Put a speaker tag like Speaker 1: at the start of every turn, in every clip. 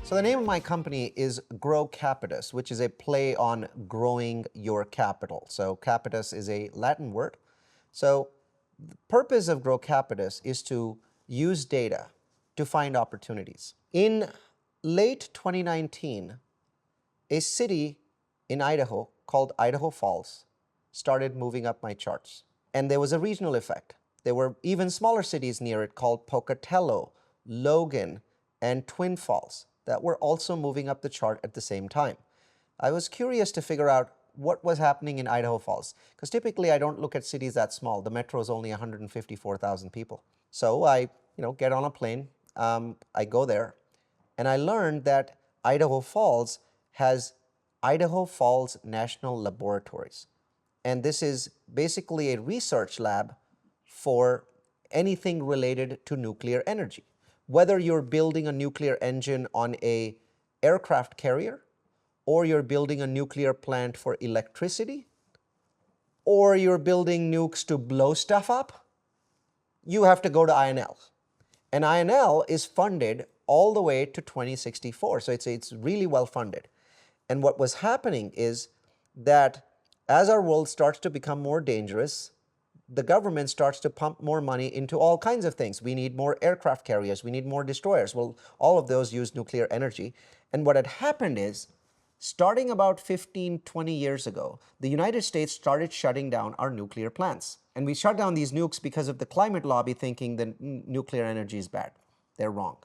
Speaker 1: So the name of my company is Grow Capitus, which is a play on growing your capital. So capitus is a Latin word. So the purpose of Grow Capitus is to use data to find opportunities. In late 2019, a city in Idaho called Idaho Falls started moving up my charts. And there was a regional effect. There were even smaller cities near it called Pocatello, Logan, and Twin Falls that were also moving up the chart at the same time. I was curious to figure out what was happening in Idaho Falls, because typically I don't look at cities that small. The metro is only 154,000 people. So I get on a plane, I go there, and I learned that Idaho Falls has Idaho Falls National Laboratories. And this is basically a research lab for anything related to nuclear energy. Whether you're building a nuclear engine on an aircraft carrier, or you're building a nuclear plant for electricity, or you're building nukes to blow stuff up, you have to go to INL. And INL is funded all the way to 2064, so it's really well funded. And what was happening is that as our world starts to become more dangerous, the government starts to pump more money into all kinds of things. We need more aircraft carriers, we need more destroyers. Well, all of those use nuclear energy. And what had happened is, starting about 15, 20 years ago, the United States started shutting down our nuclear plants. And we shut down these nukes because of the climate lobby thinking that nuclear energy is bad. They're wrong.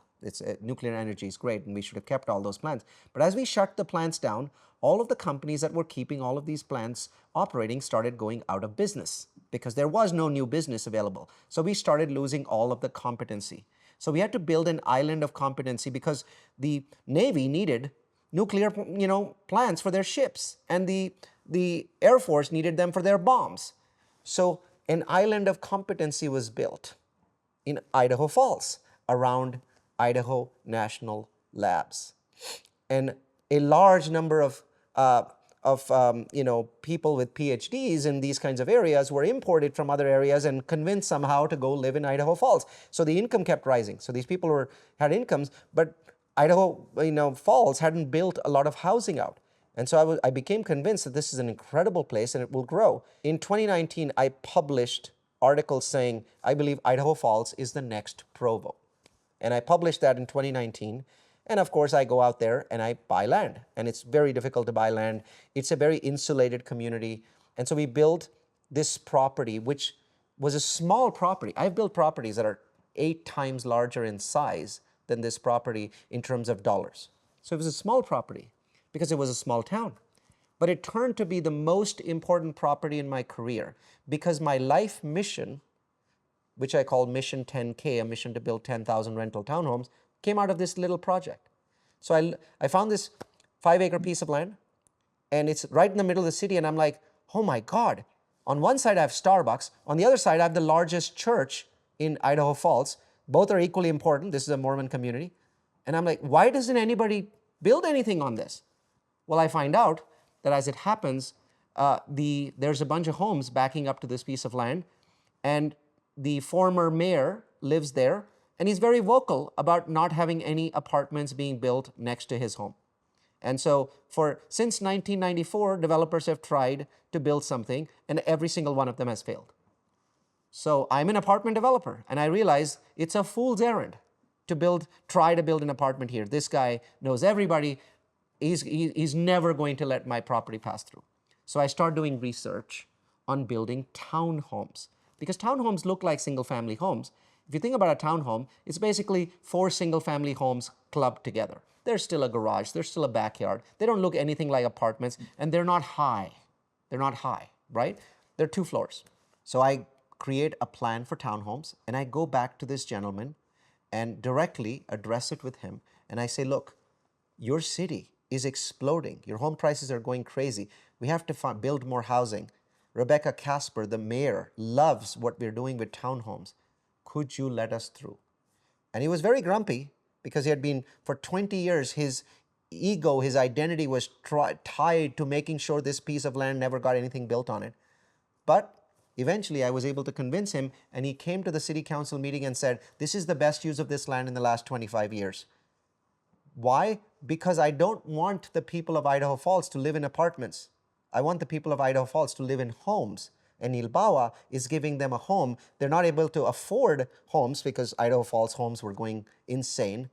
Speaker 1: Nuclear energy is great and we should have kept all those plants. But as we shut the plants down, all of the companies that were keeping all of these plants operating started going out of business because there was no new business available. So we started losing all of the competency. So we had to build an island of competency because the Navy needed nuclear plants for their ships, and the Air Force needed them for their bombs. So an island of competency was built in Idaho Falls around Idaho National Labs. And a large number of people with PhDs in these kinds of areas were imported from other areas and convinced somehow to go live in Idaho Falls. So the income kept rising. So these people had incomes, but Idaho Falls hadn't built a lot of housing out. And so I became convinced that this is an incredible place and it will grow. In 2019, I published articles saying, I believe Idaho Falls is the next Provo. And I published that in 2019. And of course, I go out there and I buy land. And it's very difficult to buy land. It's a very insulated community. And so we built this property, which was a small property. I've built properties that are 8 times larger in size than this property in terms of dollars. So it was a small property because it was a small town. But it turned to be the most important property in my career because my life mission, which I call Mission 10K, a mission to build 10,000 rental townhomes, came out of this little project. So I found this 5-acre piece of land, and it's right in the middle of the city, and I'm like, oh my God. On one side I have Starbucks, on the other side I have the largest church in Idaho Falls. Both are equally important. This is a Mormon community. And I'm like, why doesn't anybody build anything on this? Well, I find out that as it happens, there's a bunch of homes backing up to this piece of land, and the former mayor lives there, and he's very vocal about not having any apartments being built next to his home. And so since 1994, developers have tried to build something, and every single one of them has failed. So I'm an apartment developer, and I realize it's a fool's errand to try to build an apartment here. This guy knows everybody. He's never going to let my property pass through. So I start doing research on building townhomes, because townhomes look like single-family homes. If you think about a townhome, it's basically 4 single-family homes clubbed together. There's still a garage, there's still a backyard. They don't look anything like apartments, and they're not high. They're not high, right? They're 2 floors. So I create a plan for townhomes, and I go back to this gentleman and directly address it with him. And I say, look, your city is exploding. Your home prices are going crazy. We have to build more housing. Rebecca Casper, the mayor, loves what we're doing with townhomes. Could you let us through? And he was very grumpy because he had been, for 20 years, his ego, his identity was tied to making sure this piece of land never got anything built on it. But eventually I was able to convince him, and he came to the city council meeting and said, this is the best use of this land in the last 25 years. Why? Because I don't want the people of Idaho Falls to live in apartments. I want the people of Idaho Falls to live in homes. And Neal Bawa is giving them a home. They're not able to afford homes because Idaho Falls homes were going insane.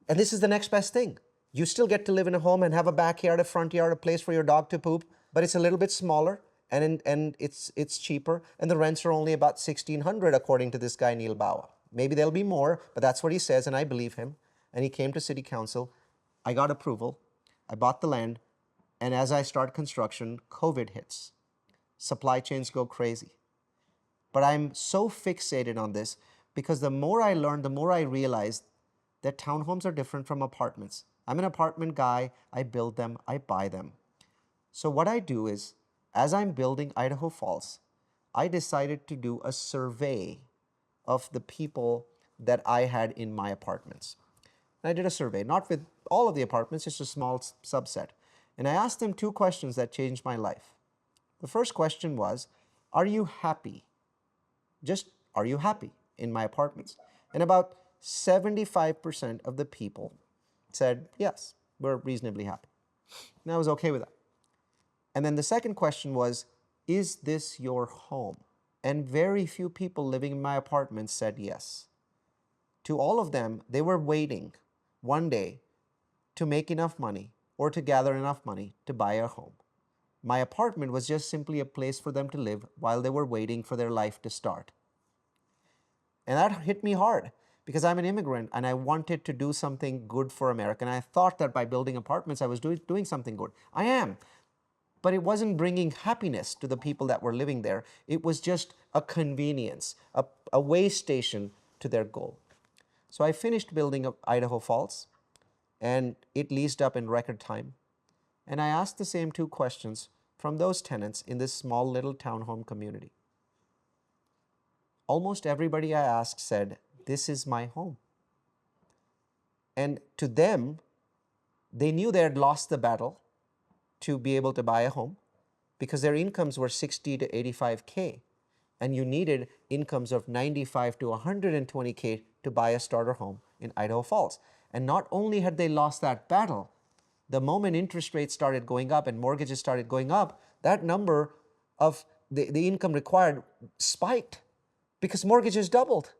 Speaker 1: And this is the next best thing. You still get to live in a home and have a backyard, a front yard, a place for your dog to poop, but it's a little bit smaller and it's cheaper, and the rents are only about $1,600 according to this guy Neal Bawa. Maybe there'll be more, but that's what he says, and I believe him. And he came to city council. I got approval. I bought the land, and as I start construction, COVID hits. Supply chains go crazy. But I'm so fixated on this because the more I learned, the more I realized that townhomes are different from apartments. I'm an apartment guy. I build them. I buy them. So what I do is, as I'm building Idaho Falls, I decided to do a survey of the people that I had in my apartments. And I did a survey, not with all of the apartments, just a small subset. And I asked them 2 questions that changed my life. The first question was, are you happy? Just, are you happy in my apartments? And about 75% of the people said, yes, we're reasonably happy. And I was okay with that. And then the second question was, is this your home? And very few people living in my apartment said yes. To all of them, they were waiting one day to make enough money or to gather enough money to buy a home. My apartment was just simply a place for them to live while they were waiting for their life to start. And that hit me hard because I'm an immigrant and I wanted to do something good for America. And I thought that by building apartments, I was doing something good. I am. But it wasn't bringing happiness to the people that were living there. It was just a convenience, a way station to their goal. So I finished building up Idaho Falls, and it leased up in record time. And I asked the same 2 questions from those tenants in this small little townhome community. Almost everybody I asked said, this is my home. And to them, they knew they had lost the battle to be able to buy a home because their incomes were 60 to 85K, and you needed incomes of 95 to 120K to buy a starter home in Idaho Falls. And not only had they lost that battle, the moment interest rates started going up and mortgages started going up, that number of the income required spiked because mortgages doubled.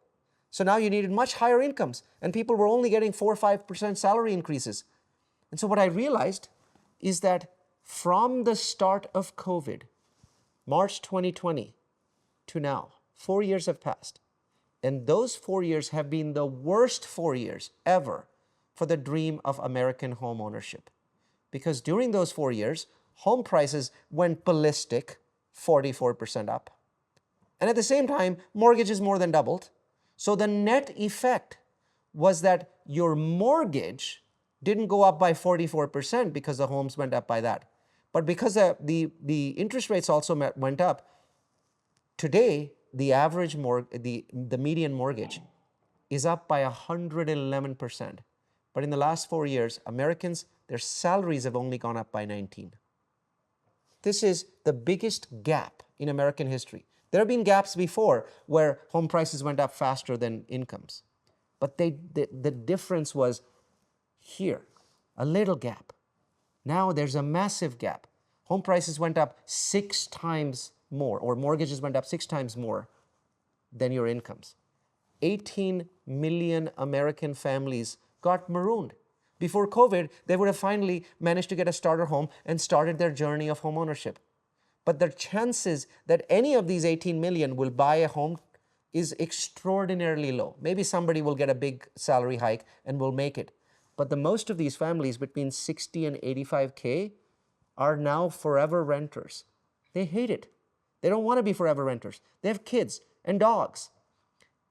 Speaker 1: So now you needed much higher incomes, and people were only getting 4 or 5% salary increases. And so what I realized is that from the start of COVID, March 2020 to now, 4 years have passed. And those 4 years have been the worst 4 years ever for the dream of American home ownership. Because during those 4 years, home prices went ballistic, 44% up. And at the same time, mortgages more than doubled. So the net effect was that your mortgage didn't go up by 44% because the homes went up by that. But because the interest rates also went up, today the average the median mortgage is up by 111%. But in the last 4 years, Americans, their salaries have only gone up by 19. This is the biggest gap in American history. There have been gaps before where home prices went up faster than incomes. But the difference was here, a little gap. Now there's a massive gap. Home prices went up 6 times more, or mortgages went up 6 times more than your incomes. 18 million American families got marooned. Before COVID, they would have finally managed to get a starter home and started their journey of home ownership. But the chances that any of these 18 million will buy a home is extraordinarily low. Maybe somebody will get a big salary hike and will make it. But the most of these families between 60 and 85K are now forever renters. They hate it. They don't want to be forever renters. They have kids and dogs.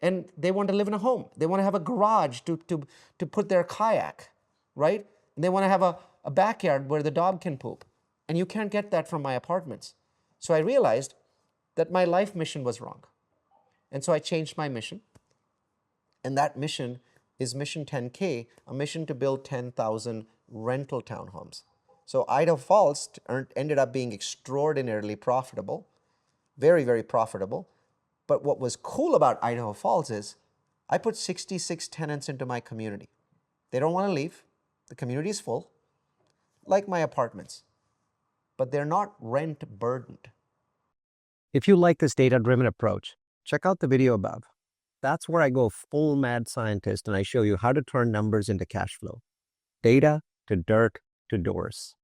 Speaker 1: And they want to live in a home. They want to have a garage to put their kayak, right? And they want to have a backyard where the dog can poop. And you can't get that from my apartments. So I realized that my life mission was wrong. And so I changed my mission. And that mission is Mission 10K, a mission to build 10,000 rental townhomes. So Idaho Falls ended up being extraordinarily profitable, very, very profitable. But what was cool about Idaho Falls is I put 66 tenants into my community. They don't want to leave. The community is full, like my apartments, but they're not rent burdened.
Speaker 2: If you like this data-driven approach, check out the video above. That's where I go full mad scientist and I show you how to turn numbers into cash flow. Data to dirt to doors.